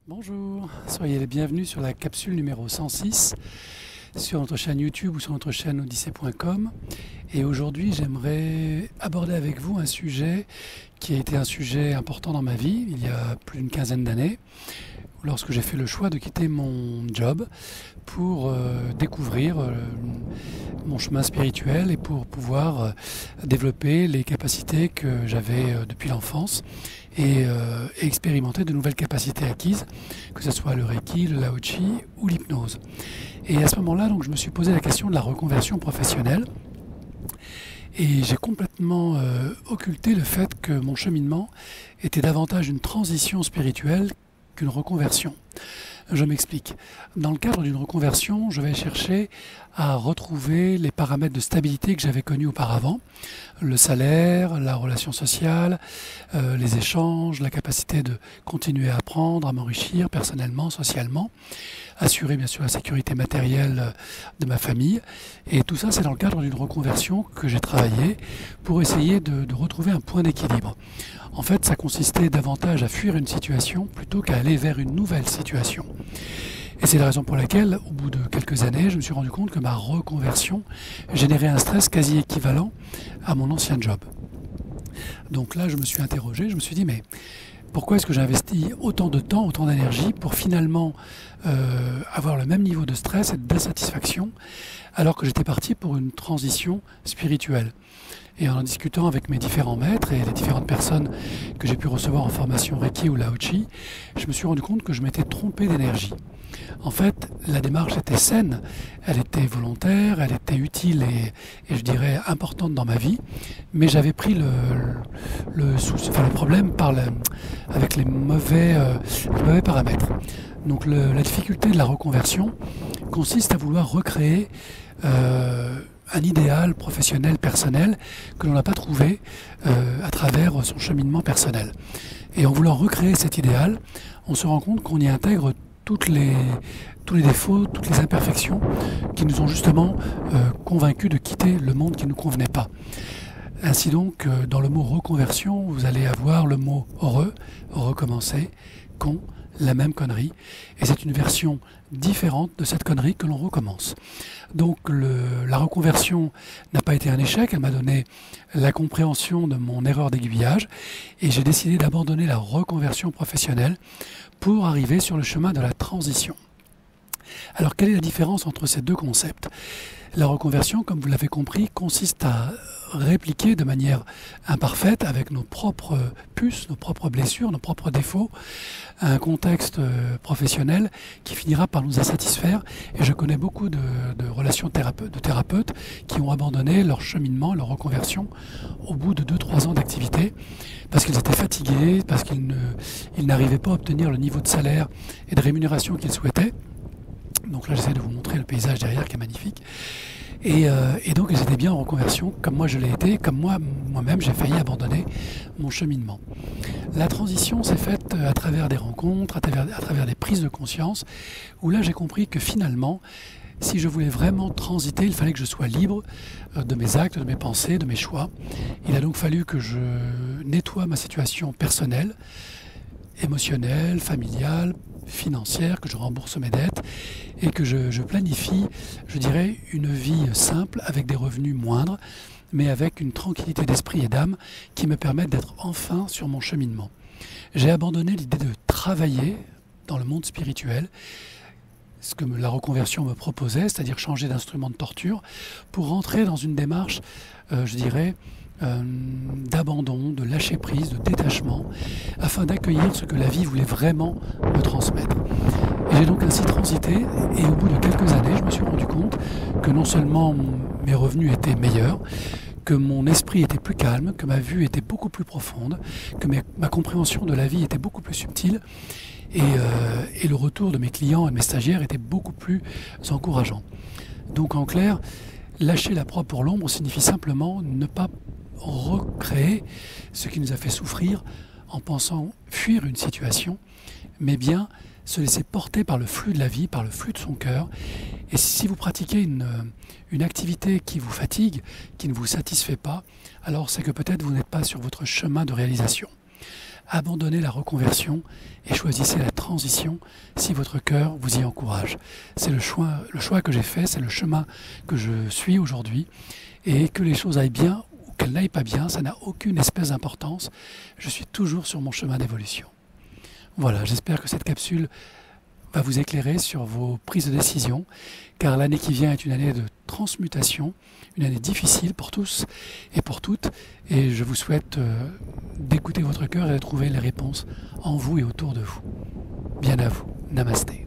Bonjour, soyez les bienvenus sur la capsule numéro 106 sur notre chaîne YouTube ou sur notre chaîne odyssée.com. Et aujourd'hui, j'aimerais aborder avec vous un sujet qui a été un sujet important dans ma vie il y a plus d'une quinzaine d'années, lorsque j'ai fait le choix de quitter mon job pour découvrir mon chemin spirituel et pour pouvoir développer les capacités que j'avais depuis l'enfance et expérimenter de nouvelles capacités acquises, que ce soit le Reiki, le Lao Chi ou l'hypnose. Et à ce moment-là, donc, je me suis posé la question de la reconversion professionnelle et j'ai complètement occulté le fait que mon cheminement était davantage une transition spirituelle qu'une reconversion. Je m'explique. Dans le cadre d'une reconversion, je vais chercher à retrouver les paramètres de stabilité que j'avais connus auparavant. Le salaire, la relation sociale, les échanges, la capacité de continuer à apprendre, à m'enrichir personnellement, socialement, assurer bien sûr la sécurité matérielle de ma famille. Et tout ça, c'est dans le cadre d'une reconversion que j'ai travaillé pour essayer de retrouver un point d'équilibre. En fait, ça consistait davantage à fuir une situation plutôt qu'à aller vers une nouvelle situation. Et c'est la raison pour laquelle, au bout de quelques années, je me suis rendu compte que ma reconversion générait un stress quasi équivalent à mon ancien job. Donc là, je me suis interrogé, je me suis dit, mais pourquoi est-ce que j'ai investi autant de temps, autant d'énergie pour finalement avoir le même niveau de stress et d'insatisfaction alors que j'étais parti pour une transition spirituelle? Et en discutant avec mes différents maîtres et les différentes personnes que j'ai pu recevoir en formation Reiki ou Lao Chi, je me suis rendu compte que je m'étais trompé d'énergie. En fait, la démarche était saine, elle était volontaire, elle était utile et je dirais importante dans ma vie, mais j'avais pris le problème avec les mauvais paramètres. Donc la difficulté de la reconversion consiste à vouloir recréer un idéal professionnel, personnel, que l'on n'a pas trouvé à travers son cheminement personnel. Et en voulant recréer cet idéal, on se rend compte qu'on y intègre tous les défauts, toutes les imperfections qui nous ont justement convaincus de quitter le monde qui ne nous convenait pas. Ainsi donc, dans le mot reconversion, vous allez avoir le mot heureux, recommencer, con, la même connerie, et c'est une version différente de cette connerie que l'on recommence. Donc la reconversion n'a pas été un échec, elle m'a donné la compréhension de mon erreur d'aiguillage, et j'ai décidé d'abandonner la reconversion professionnelle pour arriver sur le chemin de la transition. Alors quelle est la différence entre ces deux concepts ? La reconversion, comme vous l'avez compris, consiste à répliquer de manière imparfaite, avec nos propres puces, nos propres blessures, nos propres défauts, un contexte professionnel qui finira par nous insatisfaire. Et je connais beaucoup de relations de thérapeutes qui ont abandonné leur cheminement, leur reconversion, au bout de 2-3 ans d'activité, parce qu'ils étaient fatigués, parce qu'ils n'arrivaient pas à obtenir le niveau de salaire et de rémunération qu'ils souhaitaient. Donc là, j'essaie de vous montrer le paysage derrière qui est magnifique. Et donc, ils étaient bien en reconversion, comme moi je l'ai été, comme moi-même j'ai failli abandonner mon cheminement. La transition s'est faite à travers des rencontres, à travers des prises de conscience, où là j'ai compris que finalement, si je voulais vraiment transiter, il fallait que je sois libre de mes actes, de mes pensées, de mes choix. Il a donc fallu que je nettoie ma situation personnelle, émotionnelle, familiale, financière, que je rembourse mes dettes et que je planifie, je dirais, une vie simple avec des revenus moindres, mais avec une tranquillité d'esprit et d'âme qui me permettent d'être enfin sur mon cheminement. J'ai abandonné l'idée de travailler dans le monde spirituel, ce que la reconversion me proposait, c'est-à-dire changer d'instrument de torture, pour rentrer dans une démarche, je dirais, d'abandon, de lâcher prise, de détachement, afin d'accueillir ce que la vie voulait vraiment me transmettre. Et j'ai donc ainsi transité, et au bout de quelques années, je me suis rendu compte que non seulement mes revenus étaient meilleurs, que mon esprit était plus calme, que ma vue était beaucoup plus profonde, que ma compréhension de la vie était beaucoup plus subtile, et le retour de mes clients et de mes stagiaires était beaucoup plus encourageant. Donc en clair, lâcher la proie pour l'ombre signifie simplement ne pas recréer ce qui nous a fait souffrir en pensant fuir une situation, mais bien se laisser porter par le flux de la vie, par le flux de son cœur. Et si vous pratiquez une activité qui vous fatigue, qui ne vous satisfait pas, alors c'est que peut-être vous n'êtes pas sur votre chemin de réalisation. abandonnez la reconversion et choisissez la transition si votre cœur vous y encourage. C'est le choix que j'ai fait, c'est le chemin que je suis aujourd'hui. Et que les choses aillent bien ou qu'elles n'aillent pas bien, ça n'a aucune espèce d'importance. Je suis toujours sur mon chemin d'évolution. Voilà, j'espère que cette capsule va vous éclairer sur vos prises de décision, car l'année qui vient est une année de transmutation, une année difficile pour tous et pour toutes, et je vous souhaite d'écouter votre cœur et de trouver les réponses en vous et autour de vous. Bien à vous. Namasté.